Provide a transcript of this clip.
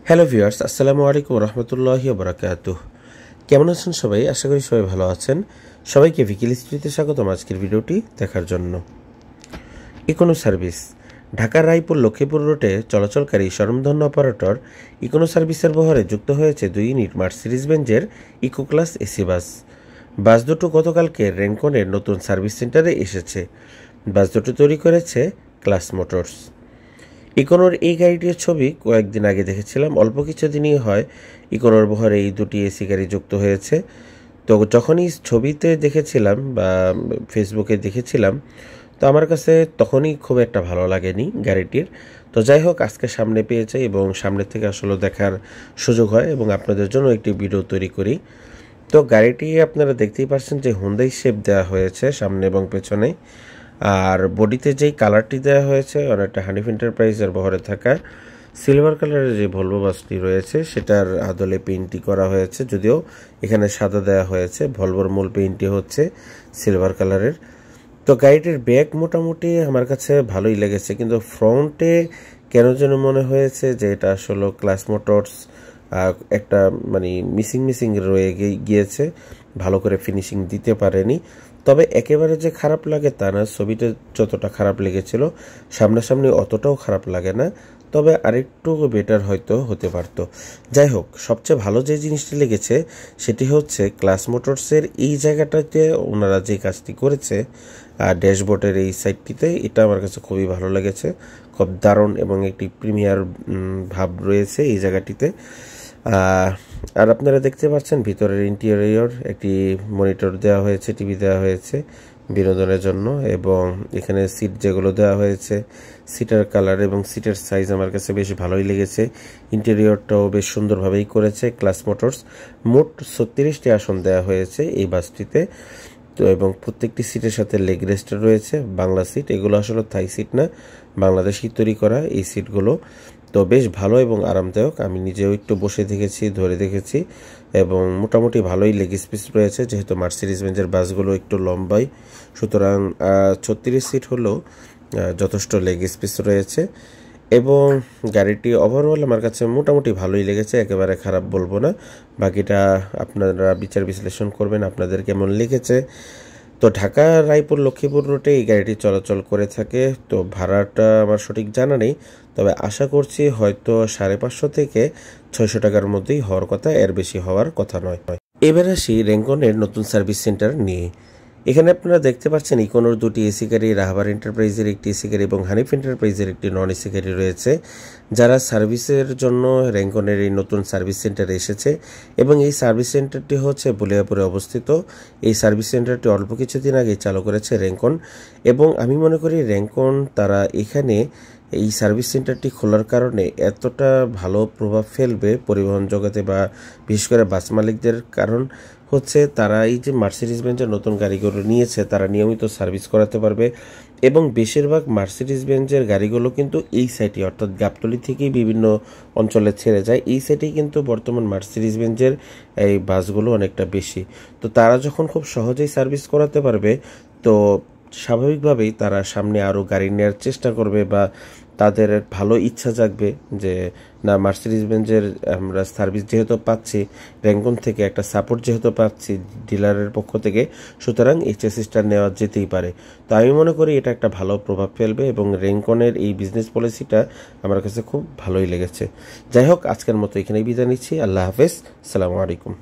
Hello viewers, আসসালামু আলাইকুম রহমতুল্লাহি বারাকাতুহ। কেমন আছেন সবাই? আশা করি সবাই ভালো আছেন। সবাইকে ভিকিল স্ট্রিটে স্বাগতম আজকের ভিডিওটি দেখার জন্য। ইকোনো সার্ভিস ঢাকার রায়পুর লক্ষ্মীপুর রুটে চলাচলকারী স্বনামধন্য অপারেটর ইকোনো সার্ভিসের বহরে যুক্ত হয়েছে 2 ইউনিট মার্সিডিজ বেঞ্জের ইকো ক্লাস এসি বাস দুটো গতকালকে রেনকনের নতুন সার্ভিস সেন্টারে এসেছে। বাস দুটো তৈরি করেছে ক্লাস মোটরস। ইকোনোর এই গাড়িটির ছবি কয়েকদিন আগে দেখেছিলাম, অল্প কিছুদিনই হয় ইকোনোর বহরে এই দুটি এসি গাড়ি যুক্ত হয়েছে। তো যখনই ছবিতে দেখেছিলাম বা ফেসবুকে দেখেছিলাম, তো আমার কাছে তখনই খুব একটা ভালো লাগেনি গাড়িটির। তো যাই হোক, আজকে সামনে পেয়েছে এবং সামনে থেকে আসলে দেখার সুযোগ হয় এবং আপনাদের জন্য একটি ভিডিও তৈরি করি। তো গাড়িটি আপনারা দেখতেই পাচ্ছেন যে হুন্ডাই শেপ দেওয়া হয়েছে সামনে এবং পেছনে, আর বডিতে যেই কালারটি দেওয়া হয়েছে অনেকটা হানিফ এন্টারপ্রাইজের বহরে থাকা সিলভার কালারের যে ভলভো বাসটি রয়েছে সেটার আদলে পেইন্টটি করা হয়েছে, যদিও এখানে সাদা দেওয়া হয়েছে। ভলভোর মূল পেইন্টটি হচ্ছে সিলভার কালারের। তো গাড়িটির ব্যাক মোটামুটি আমার কাছে ভালোই লেগেছে, কিন্তু ফ্রন্টে কেন যেন মনে হয়েছে যে এটা আসলে ক্লাস মোটরস একটা মিসিং রয়ে গিয়েছে, ভালো করে ফিনিশিং দিতে পারেনি। তবে একেবারে যে খারাপ লাগে তা না, ছবিতে যতটা খারাপ লেগেছিল সামনাসামনি অতটাও খারাপ লাগে না, তবে আরেকটু বেটার হয়তো হতে পারতো। যাই হোক, সবচেয়ে ভালো যে জিনিসটি লেগেছে সেটি হচ্ছে ক্লাস মোটরসের এই জায়গাটাতে ওনারা যে কাজটি করেছে ড্যাশবোর্ডের এই সাইডটিতে, এটা আমার কাছে খুবই ভালো লেগেছে। খুব দারুণ এবং একটি প্রিমিয়ার ভাব রয়েছে এই জায়গাটিতে। আর আপনারা দেখতে পাচ্ছেন ভিতরের ইন্টেরিয়র একটি মনিটর দেওয়া হয়েছে, টিভি দেওয়া হয়েছে বিনোদনের জন্য, এবং এখানে সিট যেগুলো দেওয়া হয়েছে সিটের কালার এবং সিটের সাইজ আমার কাছে বেশ ভালোই লেগেছে। ইন্টেরিয়রটাও বেশ সুন্দরভাবেই করেছে ক্লাস মোটরস। মোট 36টি আসন দেওয়া হয়েছে এই বাসটিতে। তো এবং প্রত্যেকটি সিটের সাথে লেগ রেস্ট রয়েছে বাংলা সিট, এগুলো আসলে থাই সিট না, বাংলাদেশি তৈরি করা এই সিটগুলো। তো বেশ ভালো এবং আরামদায়ক। আমি নিজেও একটু বসে দেখেছি, ধরে দেখেছি, এবং মোটামুটি ভালোই লেগ স্পেস রয়েছে, যেহেতু মার্সিডিজ বেঞ্জের বাসগুলো একটু লম্বাই, সুতরাং 36 সিট হলেও যথেষ্ট লেগ স্পেস রয়েছে। এবং গাড়িটি ওভারঅল আমার কাছে মোটামুটি ভালোই লেগেছে, একেবারে খারাপ বলবো না। বাকিটা আপনারা বিচার বিশ্লেষণ করবেন আপনাদের কেমন লেগেছে। তো ঢাকা রায়পুর লক্ষ্মীপুর রুটে এই গাড়িটি চলাচল করে থাকে। তো ভাড়াটা আমার সঠিক জানা নেই, তবে আশা করছি হয়তো 550 থেকে 600 টাকার মধ্যেই হওয়ার কথা, এর বেশি হওয়ার কথা নয়। এবার আসি রেঙ্কনের নতুন সার্ভিস সেন্টার নিয়ে। এখানে আপনারা দেখতে পাচ্ছেন ইকোনোর দুটি এসি গাড়ি, রাহাবার এন্টারপ্রাইজের একটি এসি গাড়ি এবং হানিফ এন্টারপ্রাইজের একটি নন এসি গাড়ি রয়েছে, যারা সার্ভিসের জন্য রেঙ্কনের এই নতুন সার্ভিস সেন্টারে এসেছে। এবং এই সার্ভিস সেন্টারটি হচ্ছে বুলিয়াপুরে অবস্থিত। এই সার্ভিস সেন্টারটি অল্প কিছুদিন আগে চালু করেছে রেঙ্কন, এবং আমি মনে করি রেঙ্কন তারা এখানে এই সার্ভিস সেন্টারটি খোলার কারণে এতটা ভালো প্রভাব ফেলবে পরিবহন জগতে বা বিশেষ করে বাস মালিকদের, কারণ হচ্ছে তারা এই যে মার্সিডিজ বেঞ্জের নতুন গাড়িগুলো নিয়েছে তারা নিয়মিত সার্ভিস করাতে পারবে। এবং বেশিরভাগ মার্সিডিজ বেঞ্জের গাড়িগুলো কিন্তু এই সাইটে অর্থাৎ গাবতলী থেকেই বিভিন্ন অঞ্চলে ছেড়ে যায়। এই সাইটেই কিন্তু বর্তমান মার্সিডিজ বেঞ্জের এই বাসগুলো অনেকটা বেশি। তো তারা যখন খুব সহজেই সার্ভিস করাতে পারবে, তো স্বাভাবিকভাবেই তারা সামনে আরও গাড়ি নেওয়ার চেষ্টা করবে বা তাদের ভালো ইচ্ছা জাগবে যে না, মার্সিডিজ বেঞ্জের আমরা সার্ভিস যেহেতু পাচ্ছি রেঙ্কন থেকে, একটা সাপোর্ট যেহেতু পাচ্ছি ডিলারের পক্ষ থেকে, সুতরাং এই চেসিসটা নেওয়া যেতেই পারে। তো আমি মনে করি এটা একটা ভালো প্রভাব ফেলবে এবং রেঙ্কনের এই বিজনেস পলিসিটা আমার কাছে খুব ভালোই লেগেছে। যাই হোক, আজকের মতো এখানেই বিদায় নিচ্ছি। আল্লাহ হাফেজ, আসসালামু আলাইকুম।